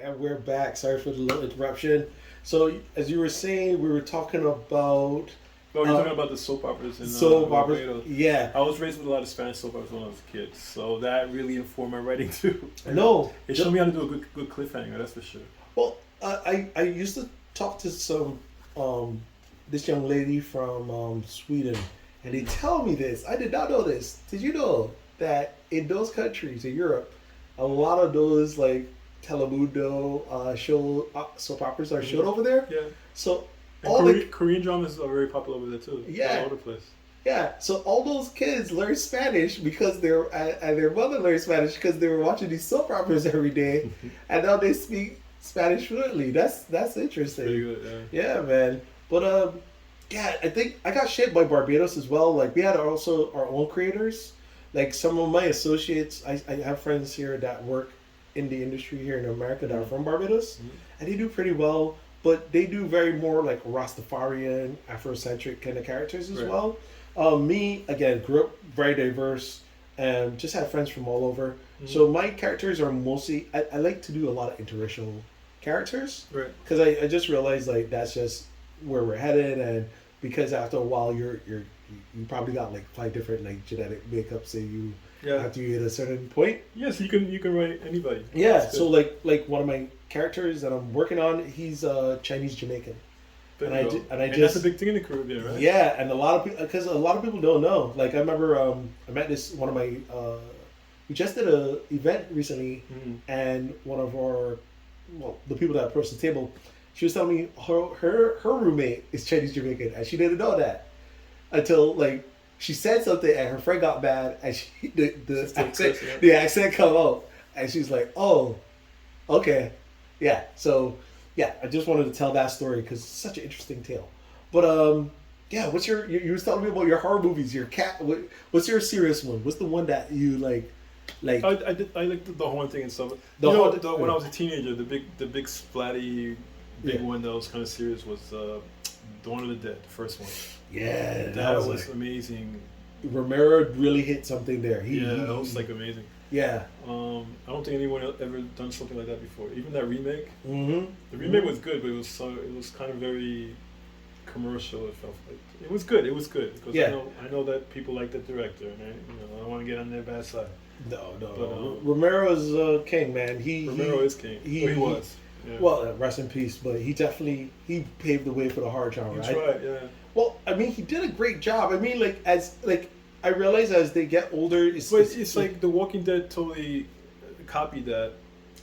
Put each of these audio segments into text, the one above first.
And we're back. Sorry for the little interruption. So, as you were saying, we were talking about Oh, you're uh, talking about the soap operas in soap operas. Barbados. Yeah, I was raised with a lot of Spanish soap operas when I was a kid, so that really informed my writing too. no. It showed me how to do a good cliffhanger. That's for sure. Well, I used to talk to some um, this young lady from Sweden, and they tell me this. I did not know this. Did you know that in those countries in Europe, a lot of those like Telemundo soap operas are showed Mhm. over there? Yeah, So and all the Korean dramas are very popular over there too. All yeah, over the place. yeah, so all those kids learn Spanish because and their mother learned Spanish because they were watching these soap operas every day, and now they speak Spanish fluently. That's It's pretty interesting. good. Yeah, man. But yeah, I think I got shaped by Barbados as well. Like we had also our own creators. Like some of my associates, I have friends here that work in the industry here in America that are from Barbados, Mhm. and they do pretty well. But they do very more like Rastafarian, Afrocentric kind of characters as Right. well. Me again grew up very diverse and just had friends from all over. Mhm. So my characters are mostly I like to do a lot of interracial characters Right. because I just realized like that's just where we're headed, and because after a while you probably got like five different like genetic makeups that you Yeah. after you hit a certain point. Yes, you can write anybody. Yeah, That's so good. like one of my characters that I'm working on, he's Chinese Jamaican, There and you I go. and I That's a just big thing in the Caribbean, right? yeah, and a lot of people because a lot of people don't know. Like I remember I met this one of my we just did a event recently, Mhm. and one of our the people that approached the table, she was telling me her roommate is Chinese Jamaican, and she didn't know that until like she said something and her friend got mad, and she Just take curse, yeah. the accent come out, and she's like, oh, okay, yeah. So yeah, I just wanted to tell that story because it's such an interesting tale. But yeah, what's you was telling me about your horror movies, your cat. What's your serious one? What's the one that you like I like the horn thing and stuff. the haunted? When I was a teenager, the big splatty, big Yeah. one that was kind of serious was Dawn of the Dead, the first one. Yeah, That was like amazing. Romero really hit something there. Yeah, that was like amazing. yeah. I don't think anyone had ever done something like that before. Even that remake, Mm-hmm. the remake was good, but it was kind of very commercial. It felt like it was good. It was good because Yeah. I know that people like the director, and I don't want to get on their bad side. No, no, But, no. Romero's king, man. Romero is king. He was. Yeah. Well, rest in peace. But he definitely he paved the way for the horror genre. He tried, yeah. Well, I mean, he did a great job. I mean, like I realize as they get older, But it's like The Walking Dead totally copied that,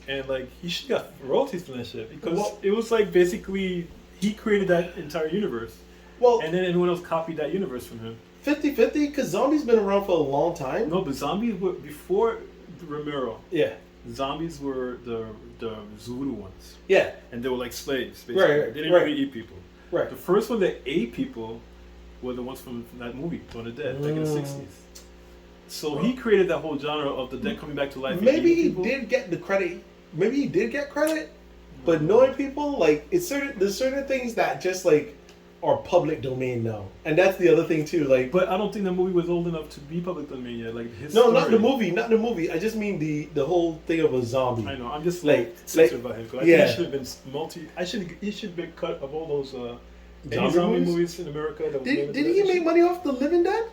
and like he should got royalties from that shit because Well- it was like basically he created that entire universe, well and then anyone else copied that universe from him. 50-50 because zombies been around for a long time. No, but zombies were before Romero. Yeah, Zombies were the Zulu ones, yeah, and they were like slaves. Basically. Right, They didn't right. really eat people. right. The first one that ate people were the ones from that movie, Dawn of the Dead, like in the Mm. '60s. So he created that whole genre of the dead coming back to life. and Maybe eating he people. did get the credit. Maybe he did get credit, but knowing people, like there's certain things that just like are public domain now, and that's the other thing too. Like, But I don't think the movie was old enough to be public domain yet. Like his no, story. not the movie, not the movie. I just mean the whole thing of a zombie. I know. I'm just Like- like sensitive about him. 'Cause I yeah. think he should have been he should have been cut of all those any zombie movies in America. That was made Did into he that make shit. money off the Living Dead?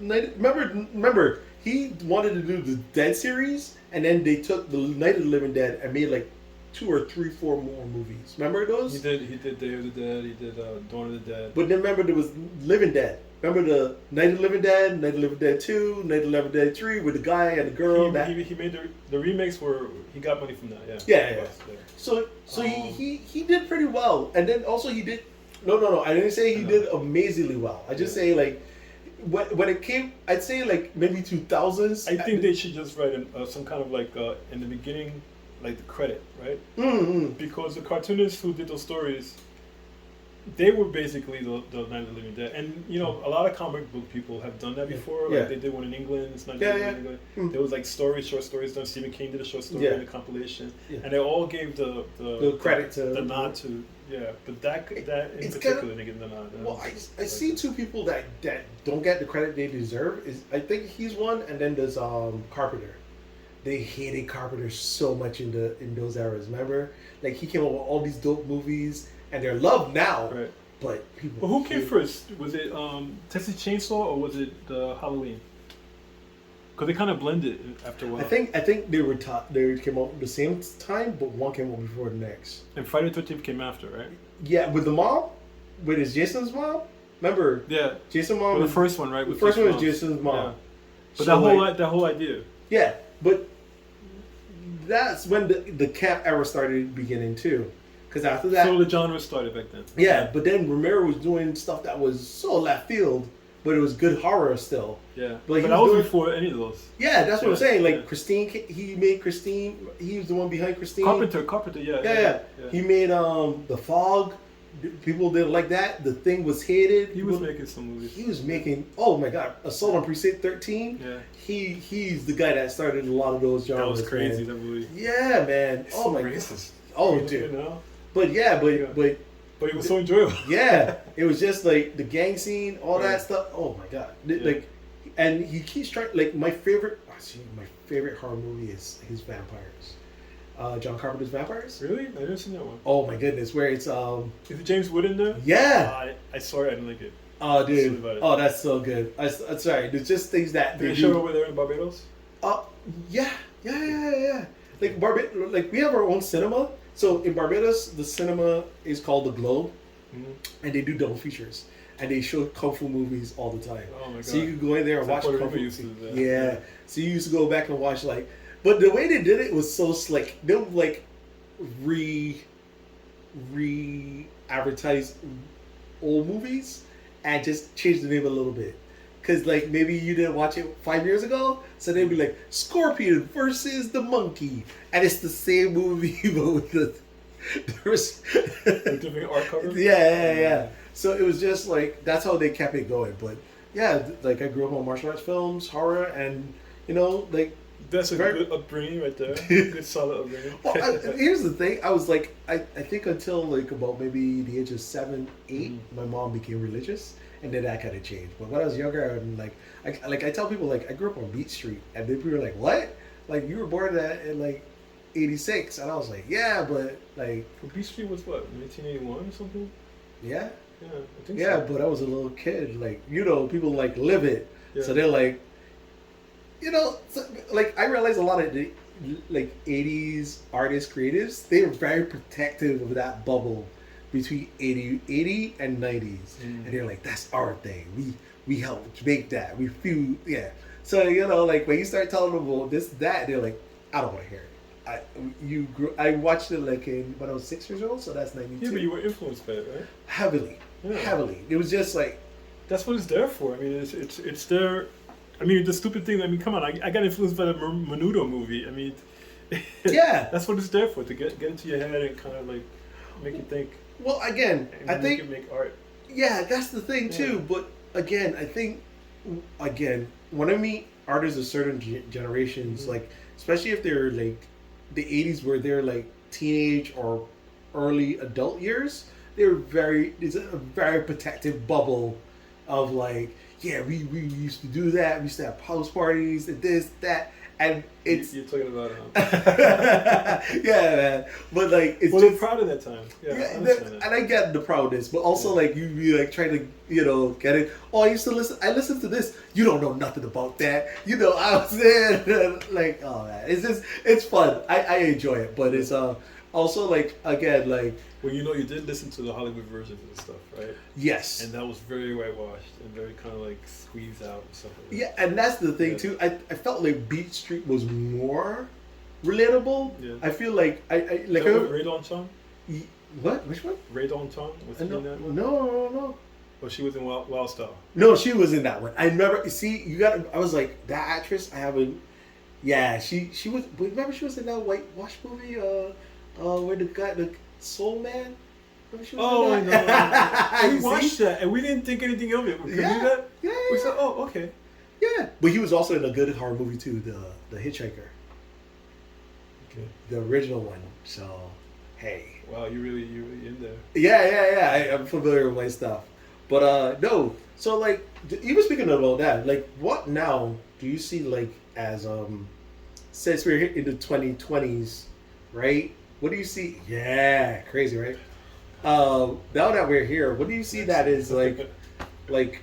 Remember, he wanted to do the Dead series, and then they took the Night of the Living Dead and made like 2 or 3, 4 more movies. Remember those? He did Day of the Dead. He did Dawn of the Dead. But then remember there was Living Dead. Remember the Night of the Living Dead, Night of the Living Dead 2, Night of the Living Dead 3 with the guy and the girl. He made the remakes were he got money from that. Yeah. Yeah, He yeah. was, So he did pretty well, and then also he did. No. I didn't say he did amazingly well. I just say like when it came, I'd say like maybe 2000s. I think they should just write some kind of like in the beginning, like the credit, right? Mm-hmm. Because the cartoonists who did those stories, they were basically the Night of the Living Dead, and a lot of comic book people have done that before. Yeah. Like they did one in England. It's not Yeah, in yeah. England. Mm. There was like short stories done. Stephen King did a short story Yeah. in a compilation, Yeah. and they all gave The credit to the nod to but that in it's particular kinda- they give the nod. Well, I see two people that don't get the credit they deserve. Is I think he's one, and then there's Carpenter. they hated Carpenter so much in those eras. Remember, like he came up with all these dope movies, and they're loved now. Right. But people. Well, who came first? Was it Texas Chainsaw or was it Halloween? Because they kind of blended after a while. I think they were they came out at the same time, but one came out before the next. And Friday the 13th came after, right? Yeah, with the mom, with his Jason's mom. Remember? Yeah. Jason's mom. Well, the first one, right? The first one was Jason's mom. Yeah. But So, that whole idea. Yeah, but that's when the camp era started beginning too. Because after that, So the genre started back then. yeah, but then Romero was doing stuff that was so left field, but it was good horror still. Yeah. But that was before any of those. Yeah, that's what I'm saying. Like yeah. Christine, he made Christine. He was the one behind Christine. Carpenter, yeah. Yeah. He made The Fog. People didn't like that. The Thing was hated. He was making some movies. He was making. Oh my God, Assault on Precinct 13. Yeah. He's the guy that started a lot of those genres. That was crazy. Man. That movie. Yeah, man. It's oh so my racist. God. Oh, You dude. know? But yeah, but it was so enjoyable. yeah, it was just like the gang scene, all that Right. stuff. Oh my God. Yeah. Like, and he keeps trying. Like my favorite horror movie is his Vampires. John Carpenter's Vampires. Really? I didn't see that one. Oh my goodness, where it's Is it James Wood in there? yeah. I saw it. I didn't like it. Oh dude. About it. Oh, that's so good. I'm sorry. There's just things that Did they show over there in Barbados? Yeah. Like like we have our own cinema. So in Barbados, the cinema is called the Globe, and they do double features, and they show kung fu movies all the time. Oh my God. So you could go in there and watch Puerto kung Rico fu. used to do that. Yeah. So you used to go back and watch like, but the way they did it was so slick. They would like re advertise old movies and just change the name a little bit. Cause like maybe you didn't watch it 5 years ago, so they'd be like Scorpion versus the Monkey, and it's the same movie but with With different art covers? yeah. So it was just like that's how they kept it going. But yeah, like I grew up on martial arts films, horror, and like That's a good upbringing right there. Good solid upbringing. well, here's the thing. I was like, I think until like about maybe the age of 7, 8, my mom became religious, and then that kind of changed. But when I was younger, I'm like, I tell people like I grew up on Beach Street, and then people are like, what? Like you were born in like '86, and I was like, yeah, but like Beach Street was what, 1981 or something? yeah, Yeah, I think yeah, so. but I was a little kid. Like people like live it, Yeah. so they're like. So, like I realize a lot of the like '80s artists, creatives, they are very protective of that bubble between 80 and '90s, and they're like, "That's our thing. We helped make that. We feel yeah." So like when you start telling them about this, that, they're like, "I don't want to hear it." I watched it like when I was 6 years old, so that's '92. Yeah, but you were influenced by it, right? Heavily. It was just like that's what it's there for. I mean, it's there. I mean, the stupid thing. I mean, come on. I got influenced by the Menudo movie. I mean, yeah, that's what it's there for, to get into your head and kind of like make you think. Well, again, I think make art. Yeah, that's the thing too. But again, I think when I meet artists of certain generations, like especially if they're like the '80s, where they're like teenage or early adult years, it's a very protective bubble of like. Yeah, we used to do that. We used to have house parties and this, that, and it's. You're talking about. yeah, man. But like, it's well, just they're proud of that time. Yeah, I and I get the proudness, but also like you be like trying to get it. Oh, I listened to this. You don't know nothing about that. I was there. Like, oh man, it's fun. I enjoy it, but it's also like again like. Well, you did listen to the Hollywood versions and stuff, right? Yes. And that was very whitewashed and very kind of like squeezed out and stuff like that. Yeah, and that's the thing too. I felt like Beach Street was more relatable. Yeah. I feel like I like Ray Dawn Chong? What? Which one? Ray Dawn Chong? Was she in that one? No. Well, she was in Wild Style. No, she was in that one. I remember. See, I was like that actress. I haven't. Yeah, she was. Remember, she was in that whitewash movie. Where the Soul Man. Oh, I know. We watched see? that and we didn't think anything of it. Could we do Yeah. that? Yeah. We said, oh, okay. Yeah, but he was also in a good horror movie too, the Hitchhiker, Okay. the original one. So, hey. Wow, you really in there. Yeah. I'm familiar with my stuff, but no. So like, even speaking about that, like, what now do you see like as since we're in the 2020s, right? What do you see? Yeah, crazy, right? Now that we're here, what do you see that is like, like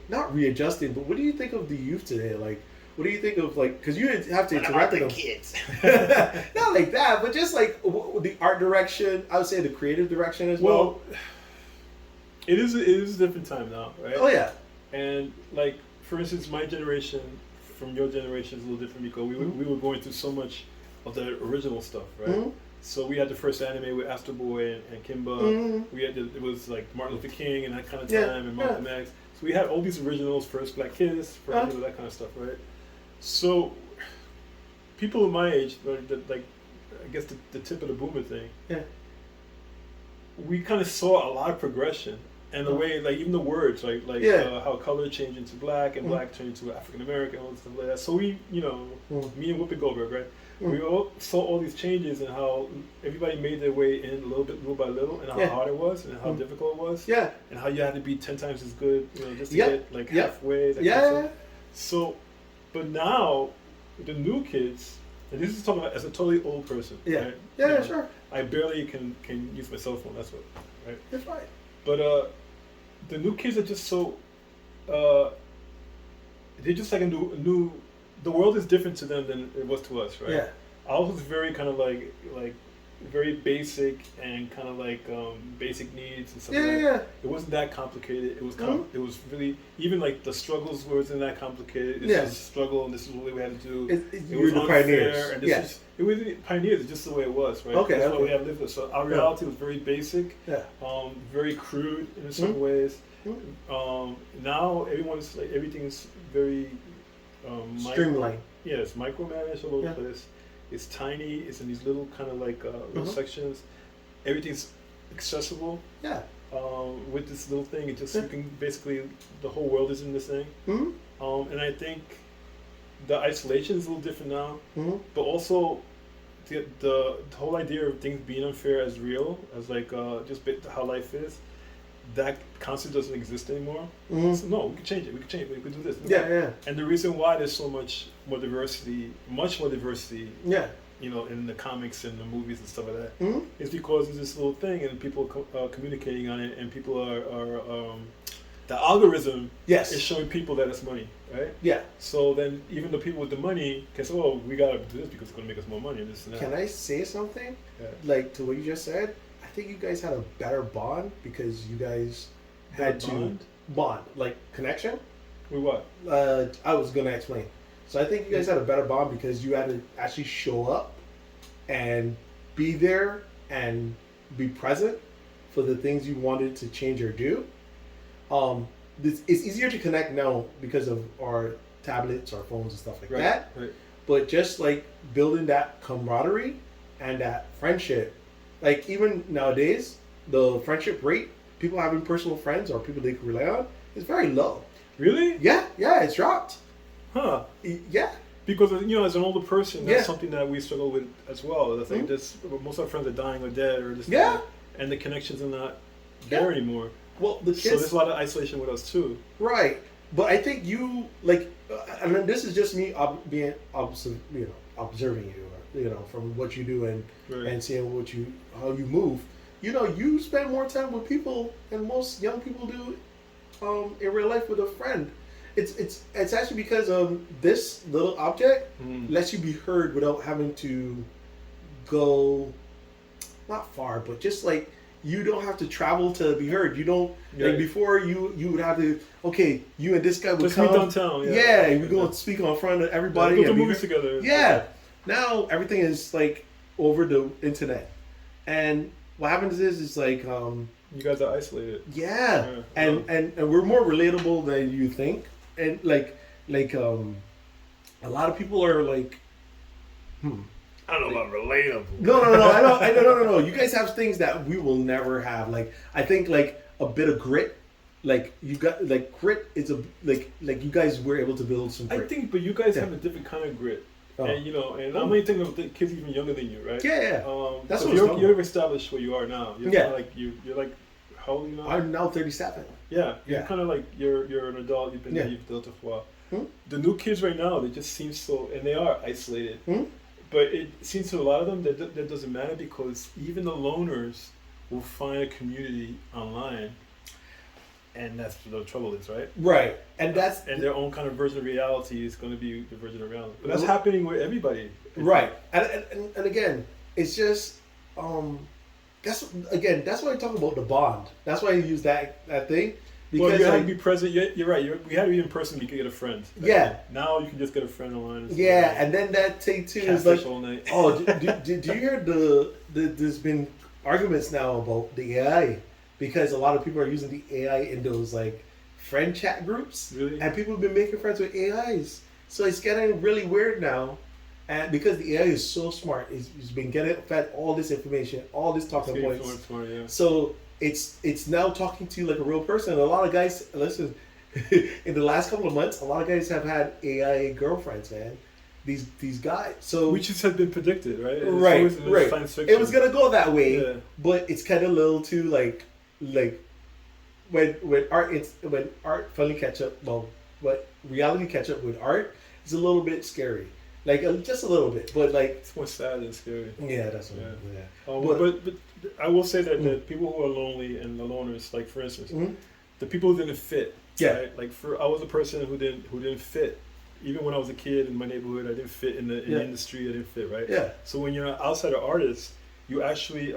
not readjusting, but what do you think of the youth today? Like, what do you think of like? Because you have to interact with them. Kids. Not like that, but just like the art direction. I would say the creative direction as well. It is a different time now, right? Oh yeah. And like for instance, my generation from your generation is a little different because we were going through so much of the original stuff, right? Mm-hmm. So we had the first anime with Astro Boy and Kimba. Mm-hmm. We had it was like Martin Luther King and that kind of Yeah, time and Malcolm X. So we had all these originals, first Black Kiss, first that kind of stuff, right? So people of my age, like I guess the tip of the boomer thing, yeah, we kind of saw a lot of progression. And the way, like even the words, like how color changed into black and black turned into African American, all this stuff like that. So we, me and Whoopi Goldberg, right? We all saw all these changes and how everybody made their way in a little bit, little by little, and how hard it was and how difficult it was. Yeah. And how you had to be 10 times as good, just to get like halfway. That yeah. Kind of stuff. So, but now the new kids, and this is talking about as a totally old person. Yeah. Right? Yeah. Sure. I barely can use my cell phone. That's what, right? That's right. But the new kids are just so they're just like a new. The world is different to them than it was to us, right? Yeah. I was very kind of like very basic and kind of like basic needs and stuff like that. Yeah. It wasn't that complicated. It was it was really even like the struggles wasn't that complicated. It's just a struggle and this is what we had to do. It was the unfair pioneers. and this it was pioneers. It's just the way it was, right? Okay. That's why we have lived with. So our reality was very basic. Yeah. Very crude in certain ways. Now everyone's like everything's very streamlined. It's micromanaged all over the place. It's tiny. It's in these little kind of like little sections. Everything's accessible. Yeah. With this little thing, it just you can basically the whole world is in this thing. Mm-hmm. And I think the isolation is a little different now, but also the whole idea of things being unfair as real as like just how life is. That concept doesn't exist anymore. So no, we can change it. We can do this. Yeah. And the reason why there's so much more diversity. Yeah. In the comics and the movies and stuff like that, is because there's this little thing and people communicating on it, and people are the algorithm is showing people that it's money, right? Yeah. So then even the people with the money can say, "Oh, we gotta do this because it's gonna make us more money." And this and that. Can I say something? Yeah. Like to what you just said? I think you guys had a better bond because you guys had to bond, like connection. With what? I was gonna explain. So I think you guys had a better bond because you had to actually show up and be there and be present for the things you wanted to change or do. It's easier to connect now because of our tablets, our phones, and stuff like that. Right. But just like building that camaraderie and that friendship. Like even nowadays, the friendship rate, people having personal friends or people they can rely on, is very low. Really? Yeah, it's dropped. Huh? Yeah. Because as an older person, that's something that we struggle with as well. I think most of our friends are dying or dead or this. Yeah. And the connections are not there anymore. Well, the kids. So there's a lot of isolation with us too. Right, but I think you like. I mean, this is just me observing you. From what you do and seeing how you move. You spend more time with people than most young people do in real life with a friend. It's actually because this little object lets you be heard without having to go not far, but just like you don't have to travel to be heard. You don't like before you would have to you and this guy would just come meet downtown. we go and speak in front of everybody. Go to movies together. Yeah. Now everything is like over the internet, and what happens is like you guys are isolated. Yeah, and we're more relatable than you think, and like a lot of people are like, I don't know about relatable. No. I know. No. You guys have things that we will never have. Like I think like a bit of grit. Like you got like grit is a like you guys were able to build some grit. I think, but you guys have a different kind of grit. And and I'm only thinking of the kids even younger than you, right? Yeah. That's what you're established where you are now. You're like you're like how old are you now? I'm now 37. Yeah. You're kind of like you're an adult. You've been there. You've built it for a while. The new kids right now, they just seem so, and they are isolated. But it seems to a lot of them that doesn't matter, because even the loners will find a community online, and that's where the trouble is, right? Right, and their own kind of version of reality is going to be the version of reality. But that's happening with everybody, right? And again, it's just that's why I talk about the bond. That's why I use that thing. Because well, you have to be present. You're right. We had to be in person. You could get a friend. Yeah. Now you can just get a friend online. Yeah, and then that thing too is like, oh, did you hear there's been arguments now about the AI, because a lot of people are using the AI in those like friend chat groups, really? And people have been making friends with AIs. So it's getting really weird now, and because the AI is so smart, it's been getting fed all this information, all this talking points. Smart, yeah. So it's now talking to you like a real person. And a lot of guys, listen, in the last couple of months, a lot of guys have had AI girlfriends, man. These guys. So which has been predicted, right? Right. It was gonna go that way, yeah. But it's kind of a little too like when art finally catch up. Well, what reality catch up with art is a little bit scary. Like just a little bit, but like it's more sad than scary. Yeah, that's what. Yeah. But I will say that the people who are lonely and the loners, like for instance, the people who didn't fit. Yeah. Right? Like I was a person who didn't fit. Even when I was a kid in my neighborhood, I didn't fit in the industry. I didn't fit, right? Yeah. So when you're an outsider artist, you actually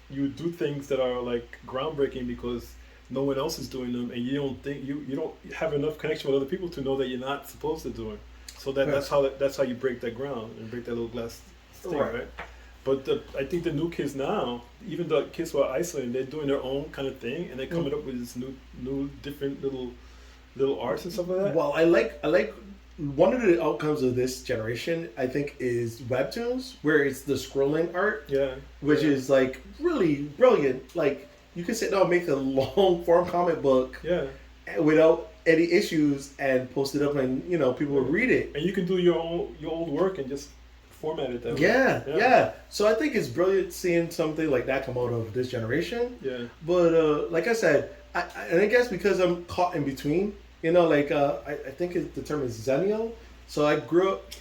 you do things that are like groundbreaking because no one else is doing them, and you don't think you don't have enough connection with other people to know that you're not supposed to do it. So that's how you break that ground and break that little glass thing, right? But I think the new kids now, even the kids who are isolated, they're doing their own kind of thing, and they're coming up with this new different little arts and stuff like that. Well, I like one of the outcomes of this generation, I think, is webtoons, where it's the scrolling art, which is like really brilliant. Like you can sit down and make a long form comic book, without any issues, and post it up, and people will read it. And you can do your old work and just format it that way. Yeah. So I think it's brilliant seeing something like that come out of this generation. Yeah. But like I said, I guess because I'm caught in between, I think the term is Zennial. So I grew up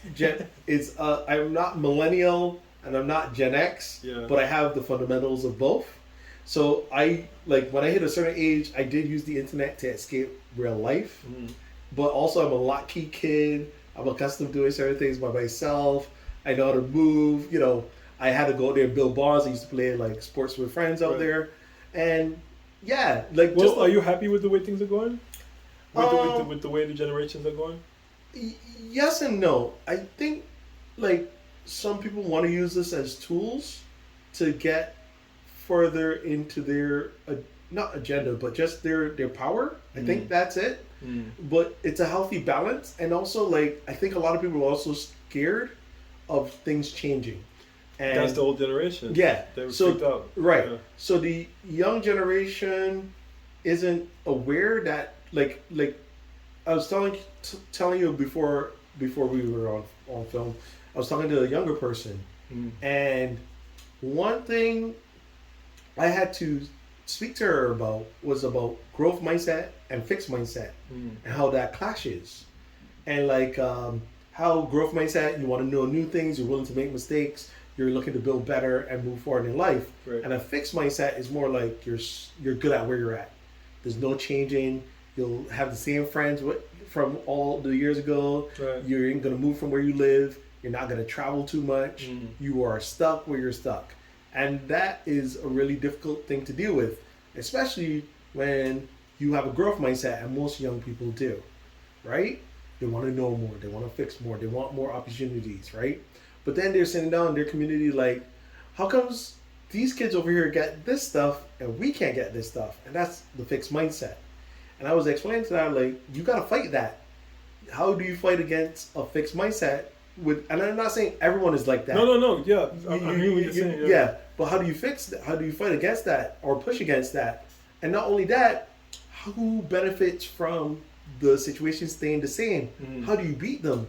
I'm not millennial and I'm not Gen X, but I have the fundamentals of both. So when I hit a certain age, I did use the internet to escape real life. But also I'm a latchkey kid. I'm accustomed to doing certain things by myself. I know how to move. I had to go there and build bonds. I used to play like sports with friends out there. And are you happy with the way things are going? With the way the generations are going? Yes and no. I think like some people want to use this as tools to get further into their not agenda, but just their power. I think that's it. But it's a healthy balance, and also I think a lot of people are also scared of things changing. And that's the old generation. Yeah. They were freaked out. Right. Yeah. So the young generation isn't aware that like I was telling you before we were on film, I was talking to a younger person, and one thing I had to speak to her about was about growth mindset and fixed mindset, and how that clashes, and how growth mindset, you want to know new things, you're willing to make mistakes, you're looking to build better and move forward in life. Right. And a fixed mindset is more like you're good at where you're at. There's no changing. You'll have the same friends from all the years ago. Right. You ain't gonna move from where you live. You're not gonna travel too much. You are stuck where you're stuck, and that is a really difficult thing to deal with, especially when you have a growth mindset, and most young people do, right? They want to know more. They want to fix more. They want more opportunities, right? But then they're sitting down in their community like, how comes these kids over here get this stuff and we can't get this stuff? And that's the fixed mindset. And I was explaining to them, you got to fight that. How do you fight against a fixed mindset? And I'm not saying everyone is like that. No. Yeah. I hear what you're saying. Yeah. But how do you fix that? How do you fight against that or push against that? And not only that, who benefits from the situation staying the same? How do you beat them?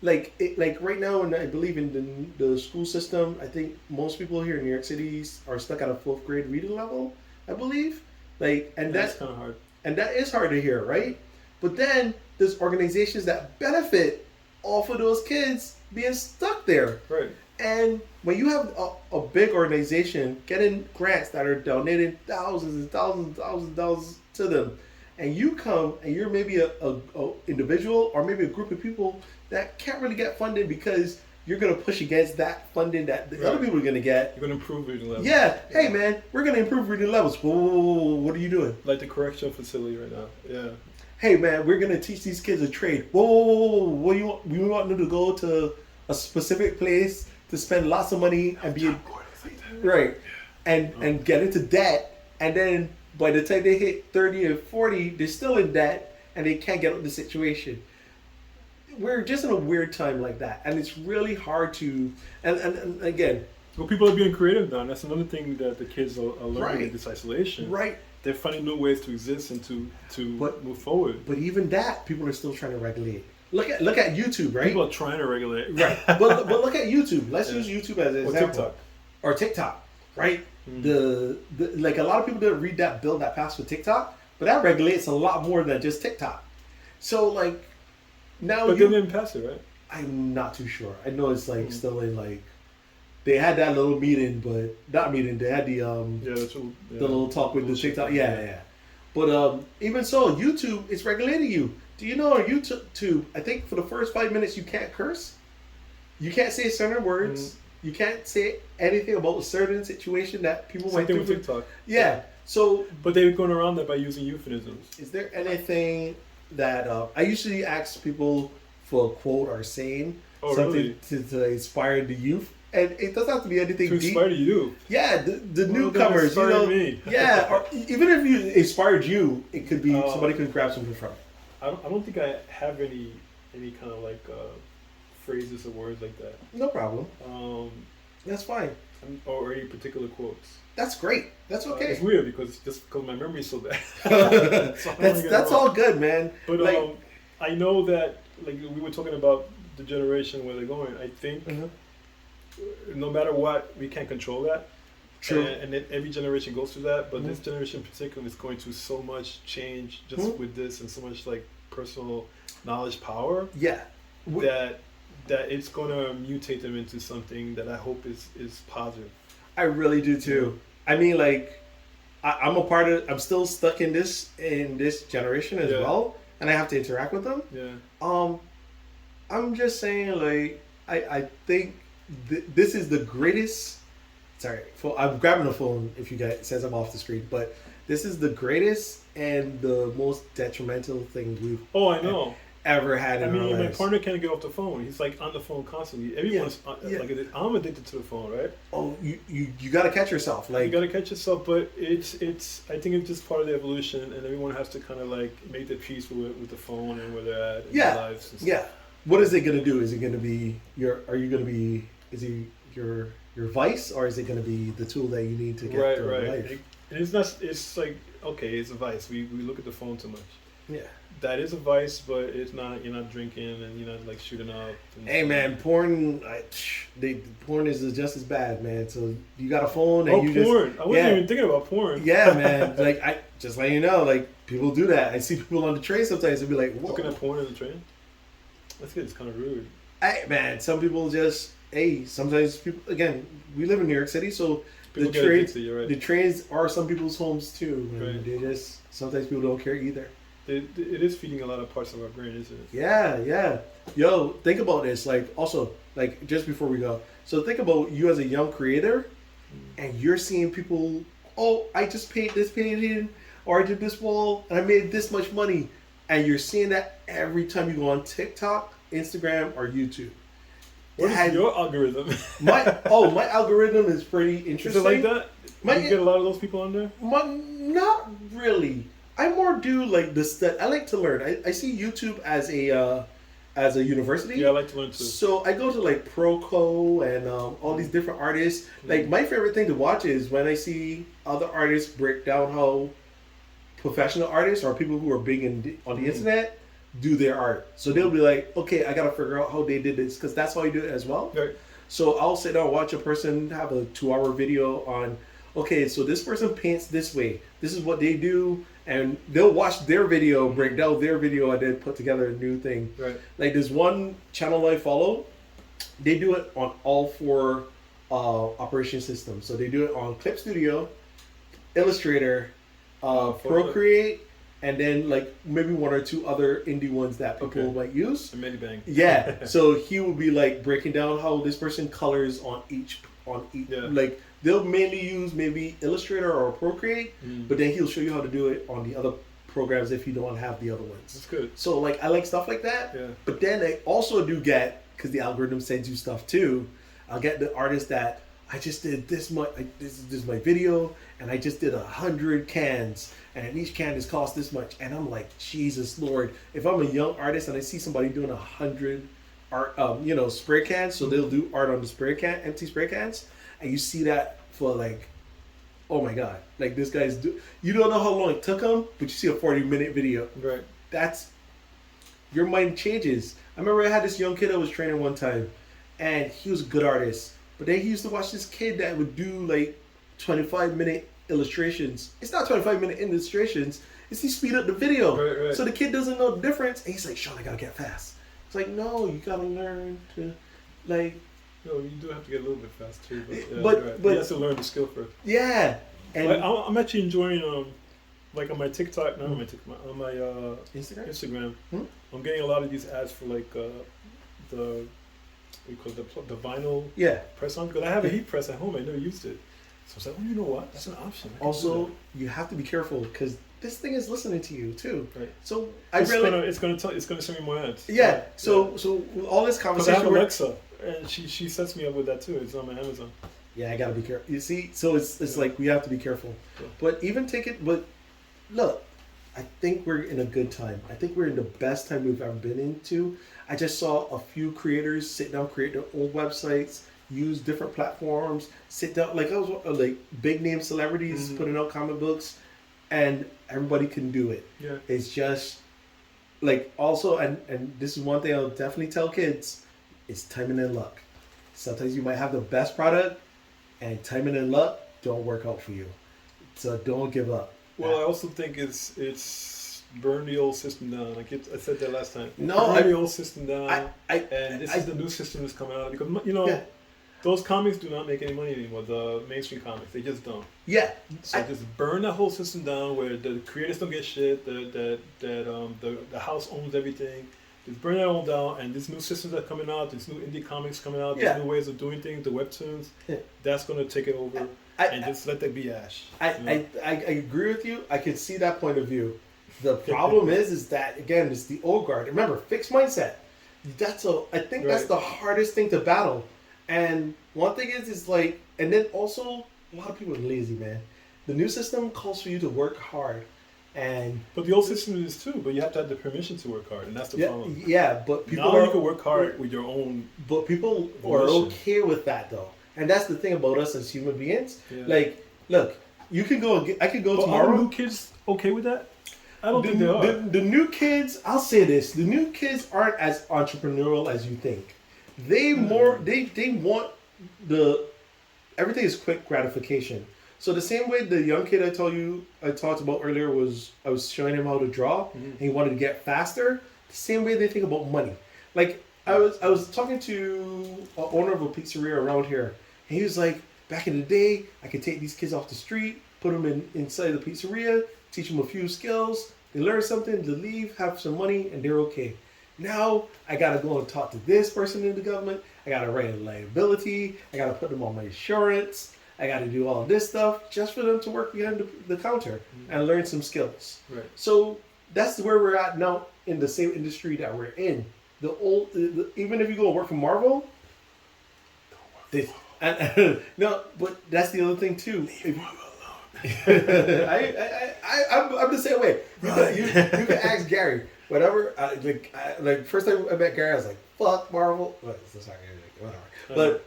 Like right now, and I believe in the school system, I think most people here in New York City are stuck at a 4th grade reading level, I believe. And that's kind of hard. And that is hard to hear, right? But then there's organizations that benefit off of those kids being stuck there. Right. And when you have a big organization getting grants that are donating thousands and thousands and thousands of dollars to them, and you come and you're maybe a individual or maybe a group of people that can't really get funded because you're going to push against that funding that the other people are going to get. You're going to improve reading levels. Yeah. Hey, man, we're going to improve reading levels. Whoa, what are you doing? Like the correctional facility right now. Yeah. Hey, man, we're going to teach these kids a trade. Whoa, what do you want? We want them to go to a specific place to spend lots of money and be right, and get into debt, and then by the time they hit 30 or 40, they're still in debt and they can't get out of the situation. We're just in a weird time like that, and it's really hard to. And again, well, people are being creative now. And that's another thing that the kids are learning in this isolation. Right. They're finding new ways to exist and to move forward. But even that, people are still trying to regulate. Look at YouTube, right? People are trying to regulate. Right. but look at YouTube. Let's use YouTube as an example. Or TikTok, right? The like a lot of people didn't read that bill that passed for TikTok, but that regulates a lot more than just TikTok. So like now but they didn't pass it, right? I'm not too sure. I know it's like still in like they had that little meeting, but not meeting. They had the the little talk with the TikTok. Yeah. But even so, YouTube is regulating you. Do you know on YouTube, I think for the first 5 minutes you can't curse, you can't say certain words, you can't say anything about a certain situation that people went through. With TikTok. Yeah. So, but they're going around that by using euphemisms. Is there anything that I usually ask people for a quote or saying something to inspire the youth? And it doesn't have to be anything to inspire deep. you. Yeah, the newcomers, you know. Me. Yeah, or even if you inspired you, it could be somebody could grab something from it. I don't think I have any kind of like phrases or words like that. No problem. That's fine. Or any particular quotes. That's great. That's okay. It's weird because my memory's so bad. that's all good, man. But like, I know that like we were talking about the generation where they're going. I think no matter what, we can't control that. True. And every generation goes through that, but this generation in particular is going through so much change just with this and so much like personal knowledge power. Yeah. That it's going to mutate them into something that I hope is positive. I really do too. I mean, like, I'm a part of. I'm still stuck in this generation as well, and I have to interact with them. Yeah. I'm just saying, like, I think this is the greatest. Sorry, I'm grabbing the phone if you guys says I'm off the screen, but this is the greatest and the most detrimental thing we've. Oh, I know. Ever had in our lives. My partner can't get off the phone. He's like on the phone constantly. Everyone's like, I'm addicted to the phone, right? Oh, you got to catch yourself. Like you got to catch yourself, but it's. I think it's just part of the evolution, and everyone has to kind of like make their peace with the phone and where they're at in their lives. And stuff. Yeah. What is it going to do? Is it going to be Are you going to be? Is it your vice, or is it going to be the tool that you need to get through life? And it's not. It's like it's a vice. We look at the phone too much. Yeah. That is a vice, but it's not. You're not drinking and you're not like shooting up. Hey man, porn is just as bad, man. So you got a phone and you porn. I wasn't even thinking about porn. Yeah, man. Like I just letting you know, like people do that. I see people on the train sometimes and be like, whoa. Looking at porn on the train. That's good. It's kind of rude. Hey man, some people just sometimes people again. We live in New York City, so people the trains are some people's homes too. Right. They just sometimes people don't care either. It is feeding a lot of parts of our brain, isn't it? Yeah. Yo, think about this. Like, also, like, just before we go. So think about you as a young creator, and you're seeing people, I just painted this painting, or I did this wall, and I made this much money. And you're seeing that every time you go on TikTok, Instagram, or YouTube. What is your algorithm? my algorithm is pretty interesting. Is it like that? You get a lot of those people on there? Not really. I more do like the stuff. I like to learn. I see YouTube as a university. Yeah, I like to learn too. So I go to like Proco and all these different artists. Like my favorite thing to watch is when I see other artists break down how professional artists or people who are big on the internet do their art. So they'll be like, okay, I got to figure out how they did this because that's how you do it as well. Right. So I'll sit down and watch a person have a 2-hour video on okay, so this person paints this way. This is what they do, and they'll watch their video, break down their video, and then put together a new thing. Right. Like there's one channel I follow. They do it on all 4 operation systems. So they do it on Clip Studio, Illustrator, Procreate, and then like maybe 1 or 2 other indie ones that people might use. And Medibang. Yeah. So he will be like breaking down how this person colors on each like they'll mainly use maybe Illustrator or Procreate, but then he'll show you how to do it on the other programs if you don't have the other ones. That's good. So like I like stuff like that. Yeah. But then I also do get, because the algorithm sends you stuff too, I'll get the artist that I just did this much. This is my video, and I just did 100 cans, and each can is cost this much. And I'm like, Jesus Lord! If I'm a young artist and I see somebody doing 100 art, spray cans, so they'll do art on the spray can, empty spray cans, and you see that for like, oh my God! Like this guy's you don't know how long it took him, but you see a 40-minute video. Right. That's your mind changes. I remember I had this young kid I was training one time, and he was a good artist. But then he used to watch this kid that would do like 25-minute illustrations. It's not 25-minute illustrations. It's he speed up the video. Right. So the kid doesn't know the difference. And he's like, Shawn, I gotta get fast. It's like, no, you gotta learn to like. No, you do have to get a little bit fast too. But you have to learn the skill first. Yeah. And like, I'm actually enjoying like on my TikTok, not on my TikTok, on my Instagram. I'm getting a lot of these ads for like the vinyl press on, because I have a heat press at home. I never used it, so I was like, oh, you know what? That's an option. Also, you have to be careful because this thing is listening to you too. Right. So it's gonna send me more ads. Yeah. So all this conversation. I have Alexa, and she sets me up with that too. It's on my Amazon. Yeah, I gotta be careful. You see, so it's like we have to be careful. Yeah. But even But look, I think we're in a good time. I think we're in the best time we've ever been into. I just saw a few creators sit down, create their own websites, use different platforms, sit down like big name celebrities putting out comic books, and everybody can do it. Yeah. It's just like also and this is one thing I'll definitely tell kids, it's timing and luck. Sometimes you might have the best product and timing and luck don't work out for you. So don't give up. Well, I also think it's burn the old system down. I said that last time. No, burn the old system down. This is the new system that's coming out, because those comics do not make any money anymore. The mainstream comics, they just don't. Yeah. So just burn that whole system down where the creators don't get shit. The house owns everything. Just burn that all down, and these new systems that are coming out, these new indie comics coming out, these new ways of doing things, the webtoons, that's going to take it over, and just let that be ash. I agree with you. I can see that point of view. The problem is that, again, it's the old guard. Remember, fixed mindset. I think that's the hardest thing to battle. And one thing is like, and then also, a lot of people are lazy, man. The new system calls for you to work hard. But the old system is too, but you have to have the permission to work hard, and that's the problem. Yeah, but people now you can work hard with your own. But people are okay with that though, and that's the thing about us as human beings. Yeah. Like, look, you can go. I could go tomorrow. Are the new kids okay with that? I don't think they are. The new kids, I'll say this: the new kids aren't as entrepreneurial as you think. They they want everything is quick gratification. So the same way the young kid I talked about earlier I was showing him how to draw, and he wanted to get faster. The same way they think about money. Like I was talking to an owner of a pizzeria around here, and he was like, back in the day, I could take these kids off the street, put them inside the pizzeria, teach them a few skills, they learn something, they leave, have some money, and they're okay. Now I gotta go and talk to this person in the government. I gotta write a liability. I gotta put them on my insurance. I got to do all this stuff just for them to work behind the counter and learn some skills. Right. So that's where we're at now in the same industry that we're in. Even if you go work for Marvel, no, but that's the other thing too. I'm the same way. You can ask Gary. Whatever. Like first time I met Gary, I was like, "Fuck Marvel." Sorry, whatever. But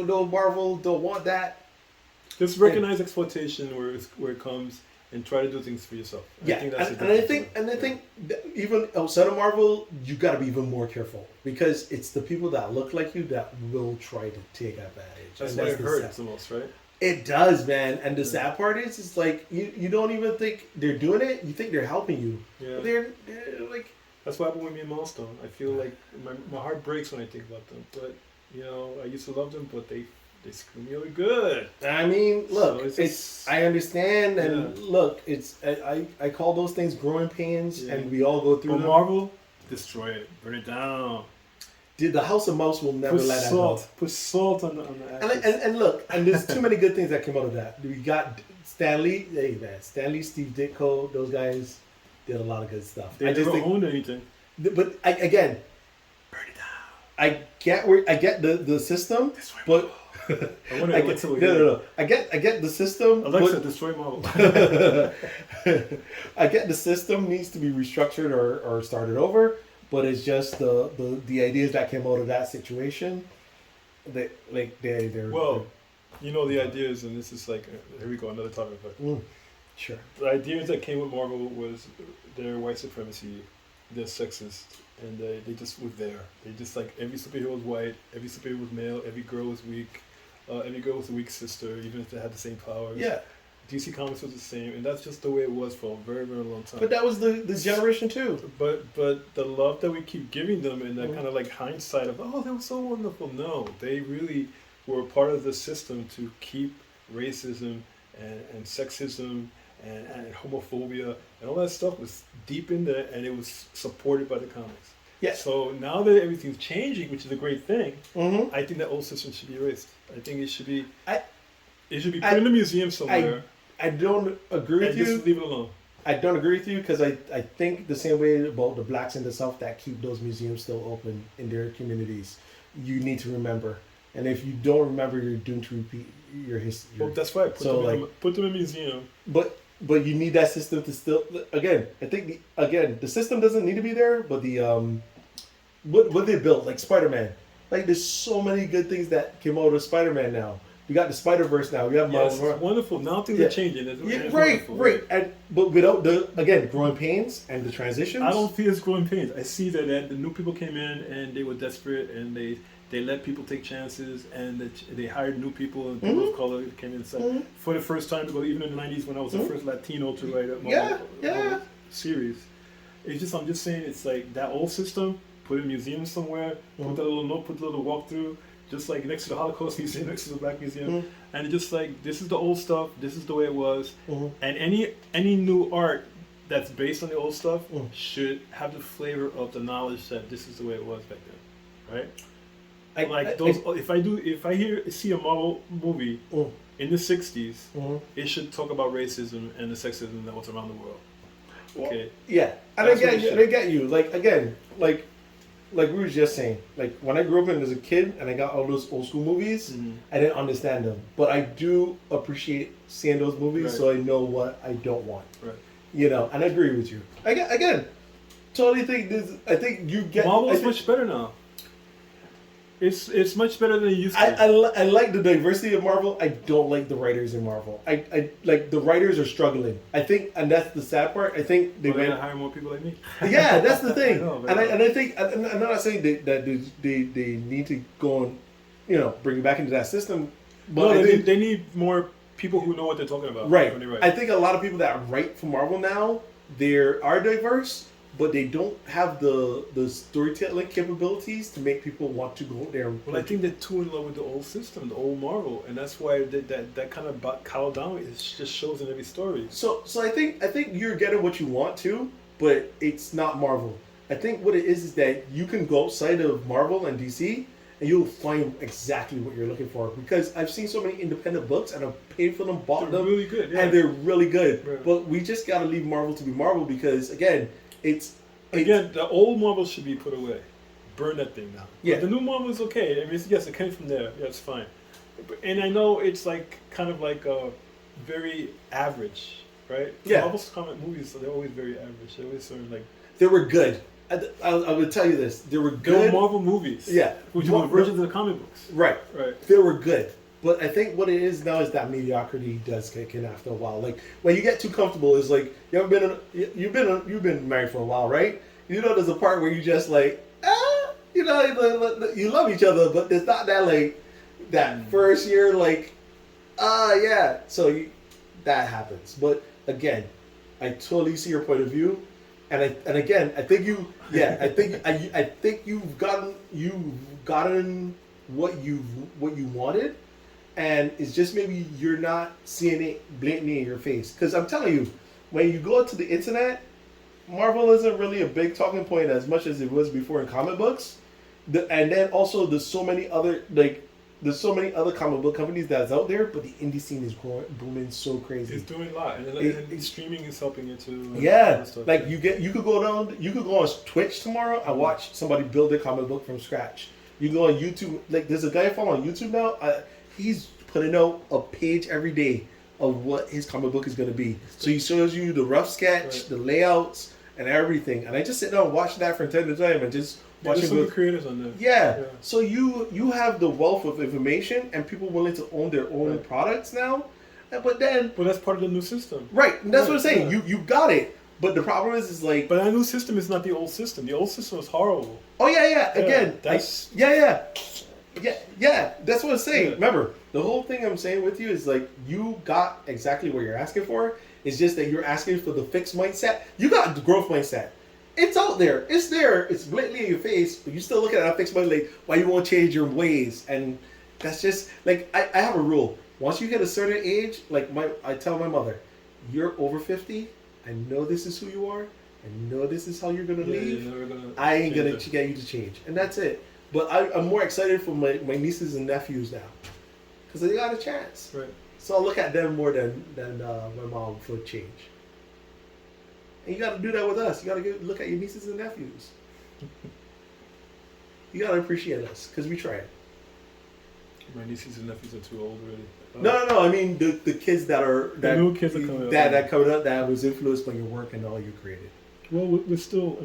don't Marvel, don't want that. Just recognize exploitation where it comes, and try to do things for yourself. Yeah, I think that even outside of Marvel, you got to be even more careful because it's the people that look like you that will try to take advantage. That's why it hurts the most, right? It does, man. And the sad part is, it's like you don't even think they're doing it. You think they're helping you. Yeah. They're like. That's what happened with me and Milestone. I feel like my heart breaks when I think about them. But I used to love them, but they screw me really good. I mean, look, so I understand, and look, I call those things growing pains, and we all go through them. Marvel, destroy it, burn it down. Dude, the House of Mouse will never let that go. Put salt on the ashes. And look, and there's too many good things that came out of that. We got Stan Lee, Stan Lee, Steve Ditko, those guys did a lot of good stuff. They never owned anything. But again, burn it down. I get the system, but. I get the system. Alexa, destroy Marvel. I get the system needs to be restructured or started over, but it's just the ideas that came out of that situation. They're the ideas, and this is like here we go, another topic. But sure. The ideas that came with Marvel was their white supremacy, they're sexist. And they just were there. They just like every superhero was white, every superhero was male, every girl was weak. Every girl was a weak sister, even if they had the same powers. Yeah. DC Comics was the same, and that's just the way it was for a very, very long time. But that was the generation too. But the love that we keep giving them, and that kind of like hindsight of, oh, they were so wonderful. No, they really were part of the system to keep racism and sexism and homophobia and all that stuff was deep in there, and it was supported by the comics. Yeah. So now that everything's changing, which is a great thing, I think that old system should be erased. I think it should be. It should be put in a museum somewhere. I don't agree with you. Just leave it alone. I don't agree with you because I think the same way about the blacks in the South that keep those museums still open in their communities. You need to remember, and if you don't remember, you're doomed to repeat your history. Well, that's right. Put them in a museum. But you need that system to still. Again, I think the system doesn't need to be there, but the what they built, like Spider-Man, like there's so many good things that came out of Spider-Man now. We got the Spider-Verse now. We have Marvel. Yes, it's wonderful. Now things are changing. It's right. But without the growing pains and the transitions. I don't feel it's growing pains. I see that the new people came in and they were desperate and they let people take chances and they hired new people and people of color came in for the first time, because even in the 90s when I was the first Latino to write a Marvel series. I'm just saying, it's like that old system, put it in a museum somewhere, put that little note, put the little walkthrough, just like next to the Holocaust Museum, next to the Black Museum, and it's just like, this is the old stuff, this is the way it was, and any new art that's based on the old stuff should have the flavor of the knowledge that this is the way it was back then, right? If I see a Marvel movie in the 60s, it should talk about racism and the sexism that was around the world. Okay. Yeah, and I get you. Like again, like we were just saying, like when I grew up as a kid and I got all those old school movies, I didn't understand them, but I do appreciate seeing those movies, so I know what I don't want. Right. And I agree with you. Again, totally think this. I think you get. Marvel is much better now. It's much better than it used to. I like the diversity of Marvel. I don't like the writers in Marvel. I like the writers are struggling. I think, and that's the sad part. I think they want to hire more people like me. Yeah, that's the thing. I think I'm not saying that they need to go and bring it back into that system. But they need more people who know what they're talking about. Right. I think a lot of people that write for Marvel now, they are diverse, but they don't have the storytelling capabilities to make people want to go there. Well, I think they're too in love with the old system, the old Marvel, and that's why that kind of cow down just shows in every story. So I think you're getting what you want to, but it's not Marvel. I think what it is that you can go outside of Marvel and DC, and you'll find exactly what you're looking for. Because I've seen so many independent books, and I've paid for them, bought them, really good, and they're really good. Right. But we just gotta leave Marvel to be Marvel, because again. The old Marvel should be put away. Burn that thing down. Yeah. But the new Marvel is okay. I mean, yes, it came from there. Yeah, it's fine. And I know it's like kind of like very average, right? Yeah. Marvel's comic movies, so they're always very average. They always sort of like. They were good. I would tell you this. They were good. They were Marvel movies. Yeah. Which were versions of the comic books. Right. Right. They were good. But I think what it is now is that mediocrity does kick in after a while. Like when you get too comfortable, it's like you've been married for a while, right? You know, there's a part where you just like you know, you love each other, but there's not that like that first year like yeah. So that happens. But again, I totally see your point of view, and again, I think I think you've gotten what you wanted. And it's just maybe you're not seeing it blatantly in your face. Because I'm telling you, when you go to the internet, Marvel isn't really a big talking point as much as it was before in comic books. And then also there's so many other comic book companies that's out there, but the indie scene is booming so crazy. It's doing a lot, and streaming is helping it too. Yeah, like you could go on Twitch tomorrow and watch somebody build their comic book from scratch. You go on YouTube, like there's a guy I follow on YouTube now. He's putting out a page every day of what his comic book is going to be. So he shows you the rough sketch, the layouts, and everything. And I just sit down and watch that from time to time and just watch some good creators on there. Yeah. So you have the wealth of information and people willing to own their own products now. But that's part of the new system. Right. And that's what I'm saying. Yeah. You got it. But the problem is like... But that new system is not the old system. The old system was horrible. Oh, yeah. Again. That's... Yeah, that's what I'm saying. Yeah. Remember, the whole thing I'm saying with you is like you got exactly what you're asking for. It's just that you're asking for the fixed mindset. You got the growth mindset. It's out there. It's there. It's blatantly in your face. But you still looking at that fixed mindset like why you won't change your ways. And that's just like I have a rule. Once you hit a certain age, like I tell my mother, you're over 50. I know this is who you are. I know this is how you're gonna leave. I ain't gonna get you to change. And that's it. But I'm more excited for my nieces and nephews now, because they got a chance. Right. So I'll look at them more than my mom for change. And you got to do that with us. You got to look at your nieces and nephews. You got to appreciate us, because we tried. My nieces and nephews are too old already. No. I mean the kids that are the new kids are coming up. That coming up that was influenced by your work and all you created. Well, we're still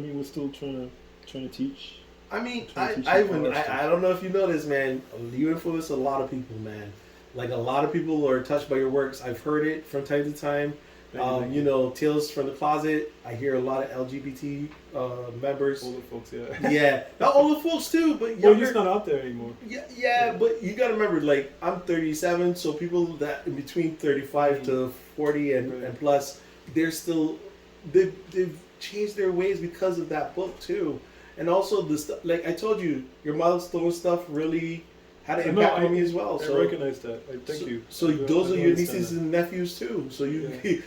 trying to teach. I mean, I don't know if you know this, man. You influence a lot of people, man. Like a lot of people are touched by your works. I've heard it from time to time. Thank you know, Tales from the Closet. I hear a lot of LGBT members. Older folks, yeah. Yeah, not older folks too, but younger. Well, he's not out there anymore. Yeah, but you gotta remember, like I'm 37, so people that in between 35 to 40 and plus, they've changed their ways because of that book too. And also the stuff, like I told you, your milestone stuff really had an impact on me as well. I so recognize that. Thank you. So those are your nieces and nephews too. So you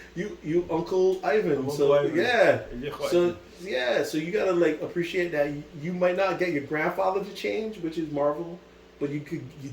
Uncle Ivan. Uncle Ivan. Yeah. So you gotta like appreciate that. You might not get your grandfather to change, which is Marvel, but you're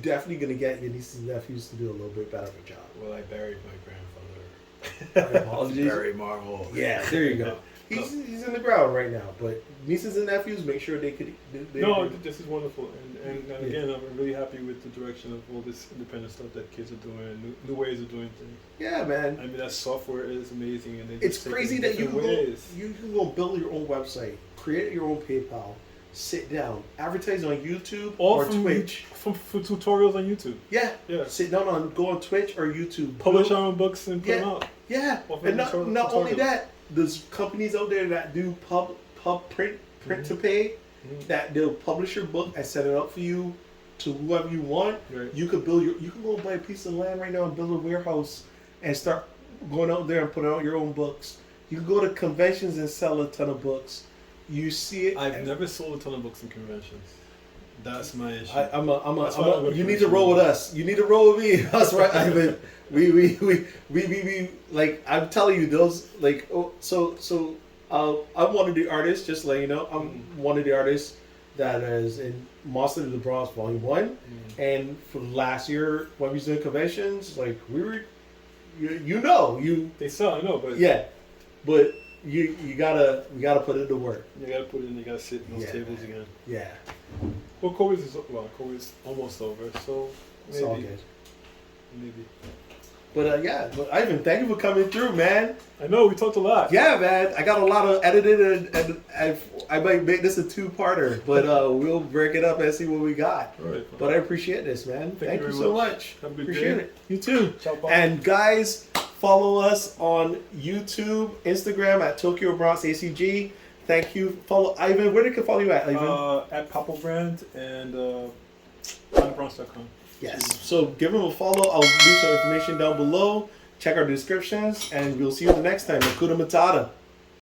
definitely gonna get your nieces and nephews to do a little bit better of a job. Well, I buried my grandfather. My apologies. Very Marvel. Yeah, there you go. He's in the ground right now, but nieces and nephews, make sure they could. This is wonderful, and again, I'm really happy with the direction of all this independent stuff that kids are doing, new ways of doing things. Yeah, man. I mean, that software is amazing, and it's crazy that you can go build your own website, create your own PayPal, sit down, advertise on YouTube or Twitch. For tutorials on YouTube. Yeah. Sit down go on Twitch or YouTube. Publish our own books and put them out. Yeah, and not only that. There's companies out there that do print to pay, that they'll publish your book and set it up for you to whoever you want. Right. You could go buy a piece of land right now and build a warehouse and start going out there and putting out your own books. You can go to conventions and sell a ton of books. You see it. I've never sold a ton of books in conventions. That's my issue. You need to roll with us. You need to roll with me. That's right, Ivan. We like I'm telling you those like I'm one of the artists. Just let you know, I'm one of the artists that is in Monster of the Bronx Volume 1, and for last year when we was doing conventions, like we were, they sell. I know, but but we gotta put in the work. You gotta put in. You gotta sit in those tables again. Yeah. Well, COVID's almost over, so maybe. It's all good. Maybe. But yeah, but Ivan, thank you for coming through, man. I know we talked a lot. Yeah, man. I got a lot of edited, and I might make this a two-parter, but we'll break it up and see what we got. All right. But I appreciate this, man. Thank you so much. Have a good Appreciate day. it. You too. Ciao, bye. And guys, follow us on YouTube, Instagram at Tokyo Bronx ACG. Thank you. Follow Ivan. Where they can follow you at, Ivan? At Papa Brand and BronX.com. Yes. So give him a follow. I'll leave some information down below. Check our descriptions, and we'll see you the next time. Hakuna Matata.